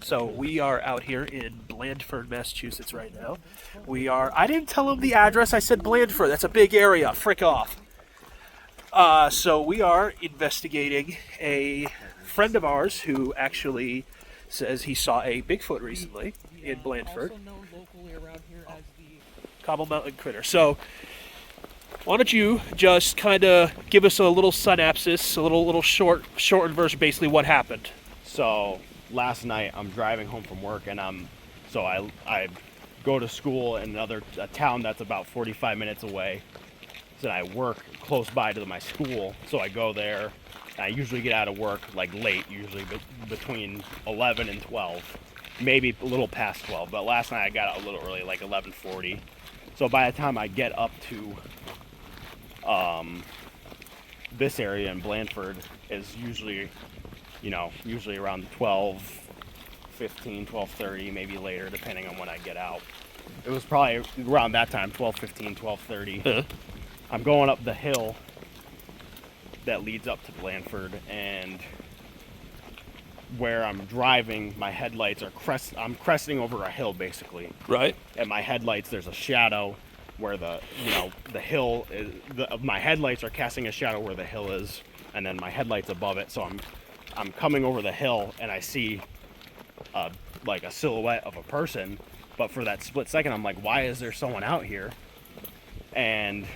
So we are out here in Blandford, Massachusetts right now. I didn't tell him the address. I said Blandford. That's a big area. Frick off. So we are investigating a friend of ours who actually says he saw a Bigfoot recently in Blandford. Also known locally around here as the Cobble Mountain Critter. So why don't you just kind of give us a little synopsis, a little shortened version, basically what happened. So last night I'm driving home from work, and I go to school in a town that's about 45 minutes away. So I work close by to my school, so I go there. And I usually get out of work like late, usually between 11 and 12, maybe a little past 12. But last night I got out a little early, like 11:40. So by the time I get up to this area in Blandford is usually around 12:15, 12:30, maybe later, depending on when I get out. It was probably around that time, 12:15, 12:30. I'm going up the hill that leads up to Blandford, and where I'm driving, my headlights are I'm cresting over a hill, basically. Right. And my headlights, there's a shadow where the hill is. My headlights are casting a shadow where the hill is, and then my headlights above it. So I'm coming over the hill, and I see like a silhouette of a person. But for that split second, I'm like, why is there someone out here? And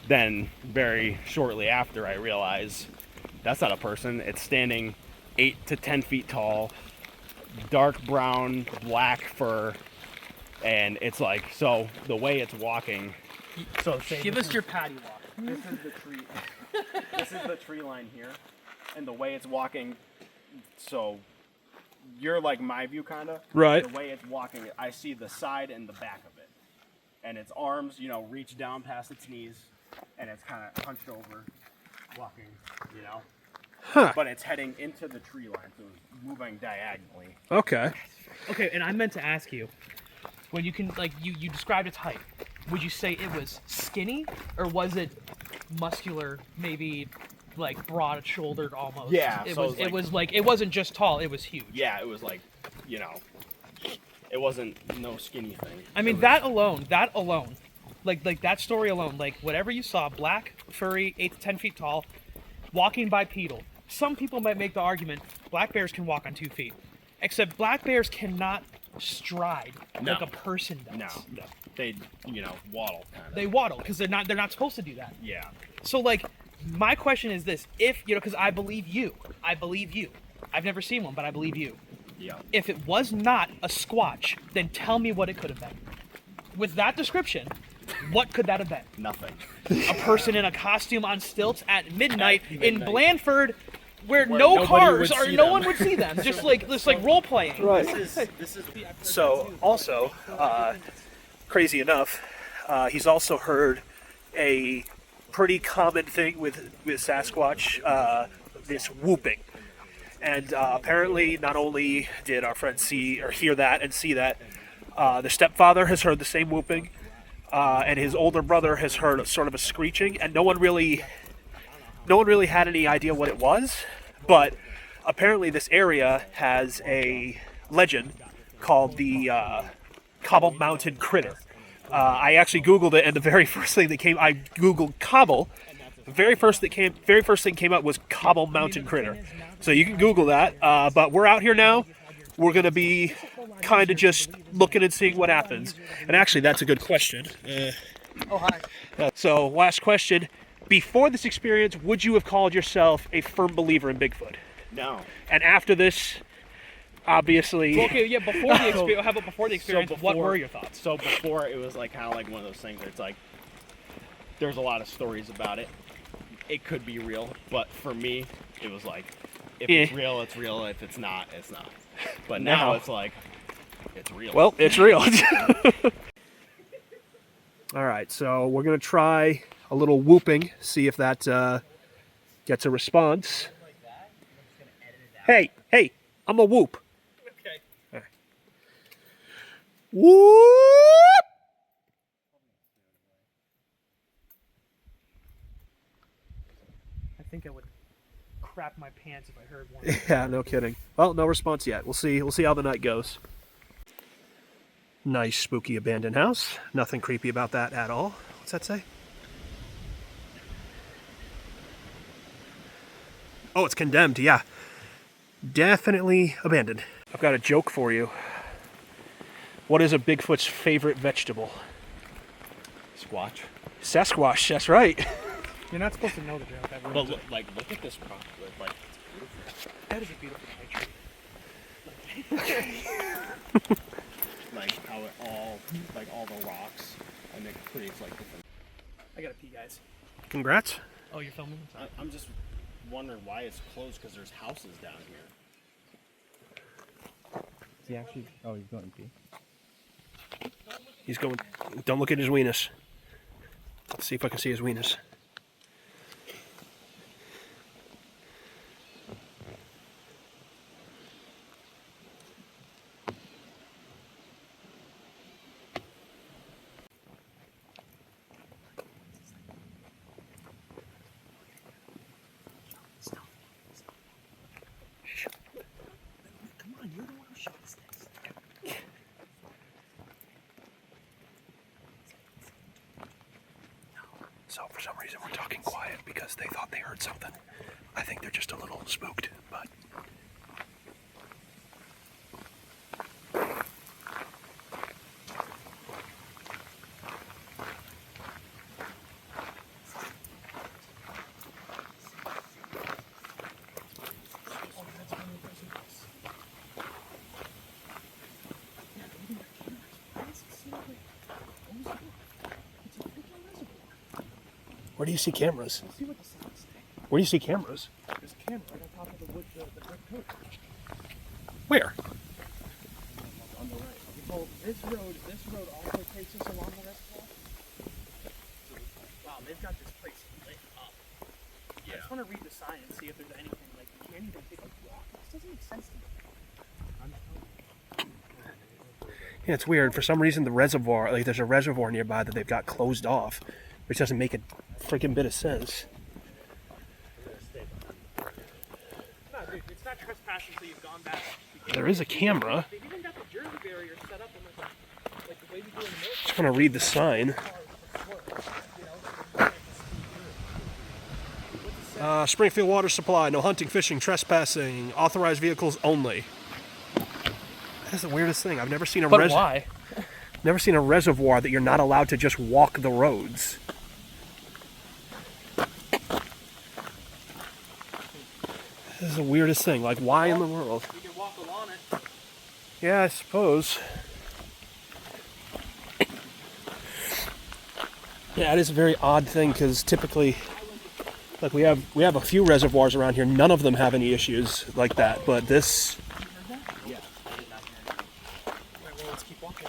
then very shortly after, I realize that's not a person. It's standing 8 to 10 feet tall, dark brown, black fur. And it's like, so the way it's walking. So give us your patty walk. This is the tree. This is the tree line here, and the way it's walking. So you're like my view, kind of. Right. The way it's walking, I see the side and the back of it, and its arms, reach down past its knees, and it's kind of hunched over, walking. Huh. But it's heading into the tree line, so it's moving diagonally. Okay. Okay, and I meant to ask you, when you can, like, you described its height, would you say it was skinny, or was it muscular, maybe like broad-shouldered almost? Yeah, It was like it wasn't just tall, it was huge. Yeah, it was like, it wasn't no skinny thing. I mean, that alone, like that story alone, like whatever you saw, black, furry, 8 to 10 feet tall, walking bipedal. Some people might make the argument black bears can walk on 2 feet, except black bears cannot stride like a person does. No. They, waddle kind of. They waddle because they're not supposed to do that. Yeah. So like, my question is this: if because I believe you. I've never seen one, but I believe you. Yeah. If it was not a squatch, then tell me what it could have been. With that description, what could that have been? Nothing. A person in a costume on stilts at midnight in midnight. Blandford, where Where no nobody cars would or see no them. one would see them. Just like role playing. Right. This is So also, crazy enough, he's also heard a pretty common thing with Sasquatch, this whooping. And apparently, not only did our friend see or hear that and see that, the stepfather has heard the same whooping, and his older brother has heard sort of a screeching, and no one really had any idea what it was. But apparently, this area has a legend called the Cobble Mountain Critter. I actually Googled it, and the very first thing that came, I Googled Cobble. The very first thing came up was Cobble Mountain Critter. So you can Google that. But we're out here now. We're gonna be kind of just looking and seeing what happens. And actually, that's a good question. Oh hi. So last question: before this experience, would you have called yourself a firm believer in Bigfoot? no. And after this, obviously. Well, okay, yeah. Before the experience, how about before the experience? What before- were your thoughts? So before, it was like kind of like one of those things where it's like there's a lot of stories about it. It could be real, but for me, it was like if it's real, it's real. If it's not, it's not. But now it's like it's real. Well, it's real. All right, so we're going to try a little whooping, see if that gets a response. Hey, I'm a whoop. Okay. All right. Whoop! I think I would crap my pants if I heard one. Yeah, no kidding. Well, no response yet. We'll see. We'll see how the night goes. Nice, spooky abandoned house. Nothing creepy about that at all. What's that say? Oh, it's condemned. Yeah, definitely abandoned. I've got a joke for you. What is a Bigfoot's favorite vegetable? Squatch. Sasquatch. That's right. You're not supposed to know the joke. That But ruins look, it. look at this prop. Like, That is a beautiful picture. like how it all the rocks, and it creates like different. I gotta pee, guys. Congrats. Oh, you're filming? I'm just wondering why it's closed because there's houses down here. Is he actually? Oh, he's going to pee. He's going. Don't look at his weenus. Let's see if I can see his weenus. So for some reason we're talking quiet because they thought they heard something. I think they're just a little spooked, but... Where do you see cameras? Let's see what the signs say. Where do you see cameras? There's a camera right on top of the wood, the brick coat. Where? On the right. Well, this road also takes us along the reservoir. Wow, they've got this place lit up. Yeah. I just want to read the sign and see if there's anything, like, you can't even take a walk. This doesn't make sense to me. Yeah, it's weird. For some reason, the reservoir, like there's a reservoir nearby that they've got closed off, which doesn't make a freaking bit of sense. No, dude, it's not trespassing until you've gone back. There is a camera. They've even got the Jersey barrier set up in like the way we do in the military. Just want to read the sign. Springfield Water Supply, no hunting, fishing, trespassing, authorized vehicles only. That's the weirdest thing. I've never seen a why? Never seen a reservoir that you're not allowed to just walk the roads. This is the weirdest thing. Like, why in the world? We can walk along it. Yeah, I suppose. Yeah, it is a very odd thing because typically, like we have a few reservoirs around here. None of them have any issues like that, but this. Yeah. Alright, well, let's keep walking.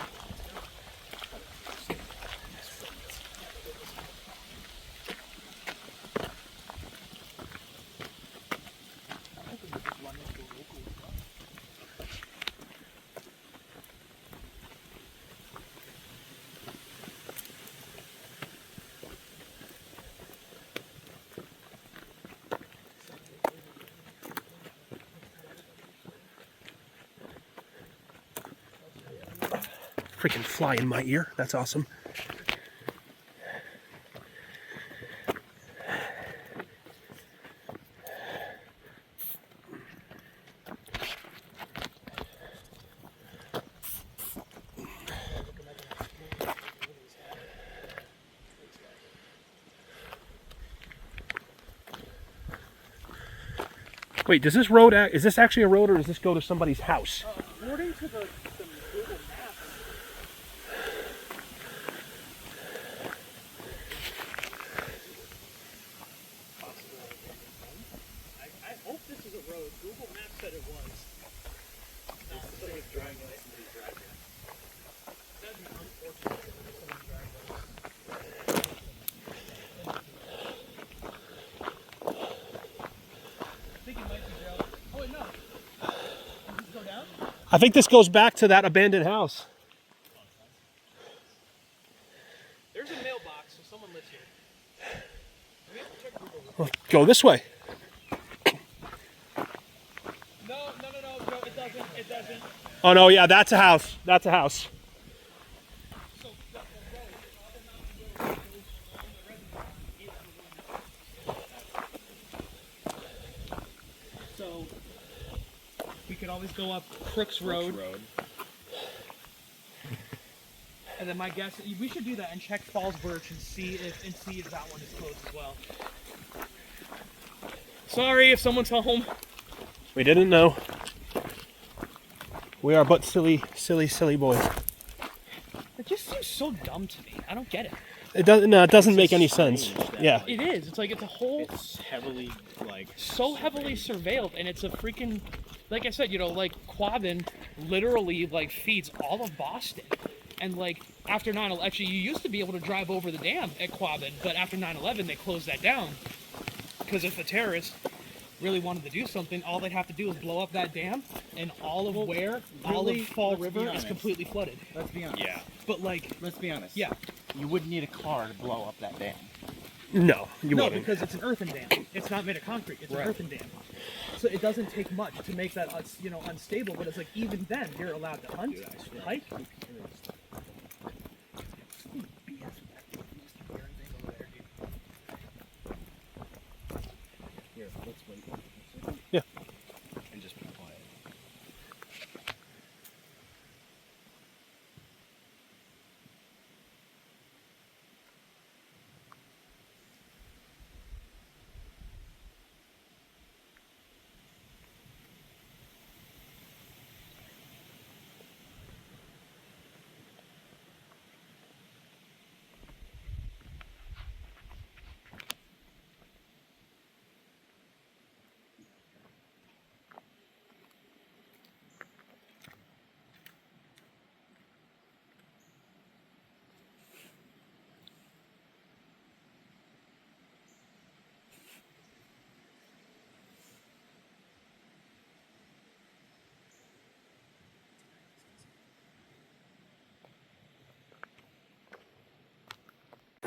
Freaking fly in my ear. That's awesome. Wait, does this road is this actually a road or does this go to somebody's house? According to the Google Maps, I hope this is a road. Google Maps said it was. No, somebody's driving by somebody's driveway. That'd be unfortunate if it was somebody's driveway. I think it might be Joe. Oh, wait, no. Does this go down? I think this goes back to that abandoned house. There's a mailbox, so someone lives here. We have to check Google. Well, go this way. It doesn't. Oh no, yeah, that's a house. That's a house. So we could always go up Crooks Road. And then my guess, we should do that and check Falls Birch and see if that one is closed as well. Sorry if someone's home. We didn't know. We are but silly boys. It just seems so dumb to me. I don't get it. It doesn't. No, it doesn't make any sense. Yeah. It is. It's like it's a whole It's heavily so heavily surveilled, and it's a freaking, like I said, like Quabbin literally like feeds all of Boston. And like after 9/11, actually you used to be able to drive over the dam at Quabbin, but after 9/11 they closed that down because if the terrorists really wanted to do something, all they'd have to do is blow up that dam, and all of Fall River is completely flooded. Let's be honest. Yeah. But like, Let's be honest. yeah, You wouldn't need a car to blow up that dam. No, you no, wouldn't. because it's an earthen dam. It's not made of concrete. It's an earthen dam. So it doesn't take much to make that unstable. But it's like even then you're allowed to hunt, hike. Here, let's wait. Yeah. And just be quiet.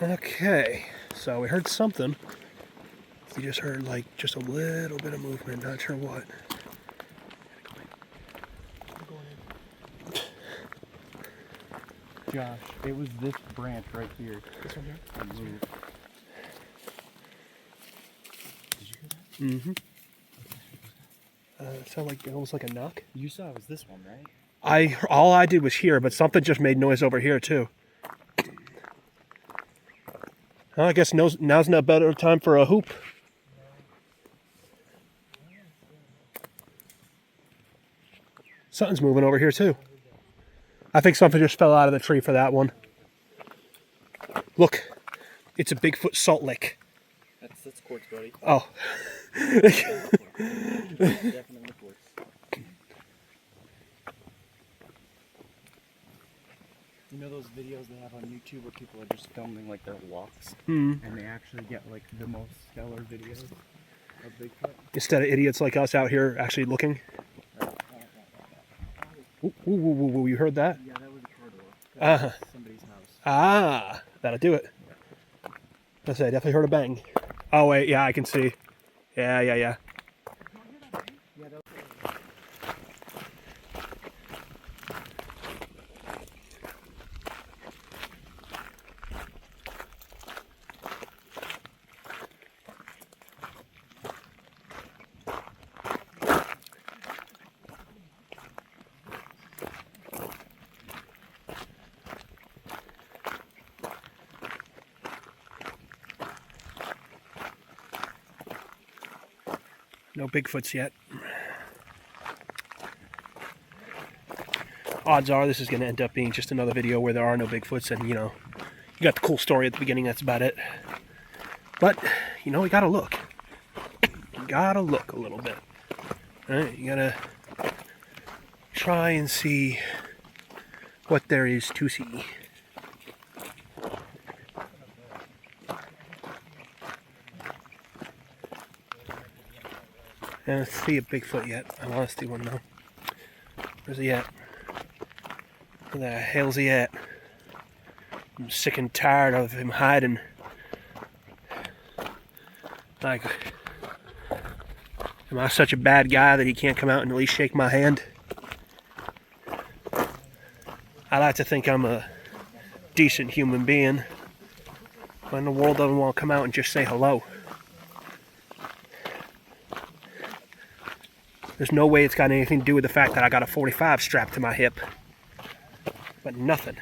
Okay, so we heard something. We just heard like just a little bit of movement, not sure what. Josh, it was this branch right here. This one here? Moved. Did you hear that? Mm-hmm. It sounded like almost like a knock. You saw it was this one, right? All I did was hear, but something just made noise over here too. Well, I guess now's not a better time for a hoop. Something's moving over here too. I think something just fell out of the tree for that one. Look, it's a Bigfoot salt lick. That's quartz, buddy. Oh. Definitely quartz. You know those videos they have on YouTube where people are just filming like their walks, and they actually get like the most stellar videos of Bigfoot? Instead of idiots like us out here actually looking. Ooh, ooh, ooh, ooh, you heard that? Yeah, that was a car door. Uh-huh. Somebody's house. Ah, that'll do it. I say, I definitely heard a bang. Oh wait, yeah, I can see. Yeah. Yeah, that No Bigfoots yet. Odds are this is going to end up being just another video where there are no Bigfoots and, you got the cool story at the beginning, that's about it. But, we gotta look. You gotta look a little bit. Alright, you gotta try and see what there is to see. I don't see a Bigfoot yet. I want to see one though. Where's he at? Where the hell's he at? I'm sick and tired of him hiding. Like, am I such a bad guy that he can't come out and at least shake my hand? I like to think I'm a decent human being. When the world doesn't want to come out and just say hello. There's no way it's got anything to do with the fact that I got a 45 strapped to my hip. But nothing.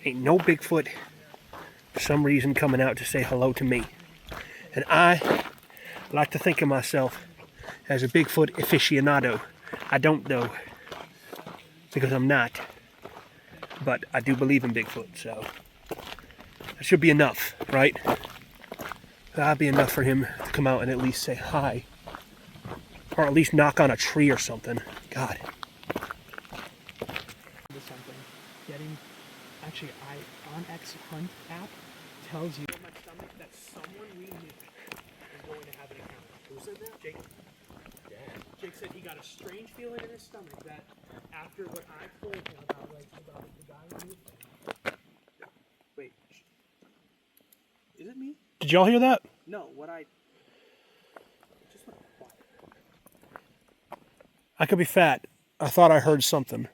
Ain't no Bigfoot for some reason coming out to say hello to me. And I like to think of myself as a Bigfoot aficionado. I don't though, because I'm not. But I do believe in Bigfoot, so that should be enough, right? That'll be enough for him to come out and at least say hi. Or at least knock on a tree or something. God. Actually, on X Hunt app tells you in my stomach that someone we knew is going to have an encounter. Who said that? Jake. Yeah. Jake said he got a strange feeling in his stomach that after what I told him about the guy who knew. Wait. Is it me? Did y'all hear that? No. What I just went quiet. I could be fat. I thought I heard something.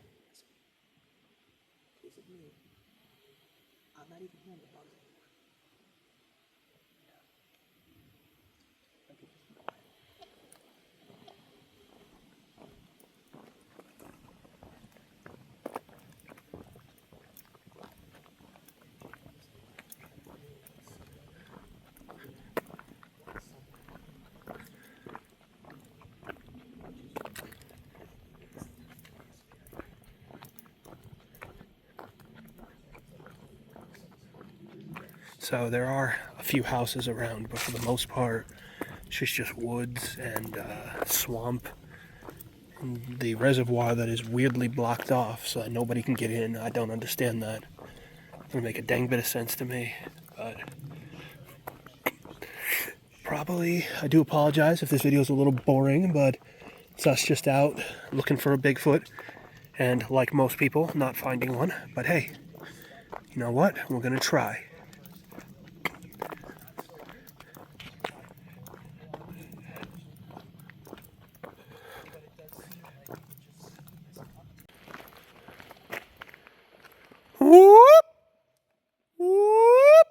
So there are a few houses around, but for the most part, it's just woods and swamp. And the reservoir that is weirdly blocked off so that nobody can get in. I don't understand that. It doesn't make a dang bit of sense to me. But probably, I do apologize if this video is a little boring, but it's us just out looking for a Bigfoot. And like most people, not finding one. But hey, you know what? We're going to try. Whoop! Whoop!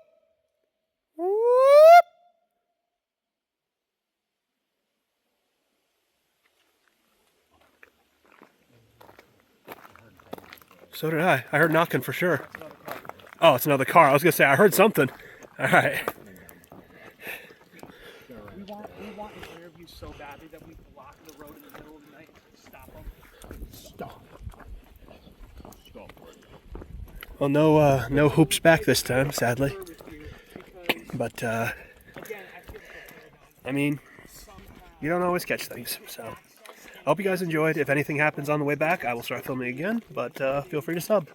Whoop! So did I. I heard knocking for sure. Oh, it's another car. I was going to say, I heard something. All right. We want an interview so badly that we block the road in the middle of the night and stop them. Stop. Well, no hoops back this time, sadly. But, I mean, you don't always catch things, so. I hope you guys enjoyed. If anything happens on the way back, I will start filming again, but feel free to sub.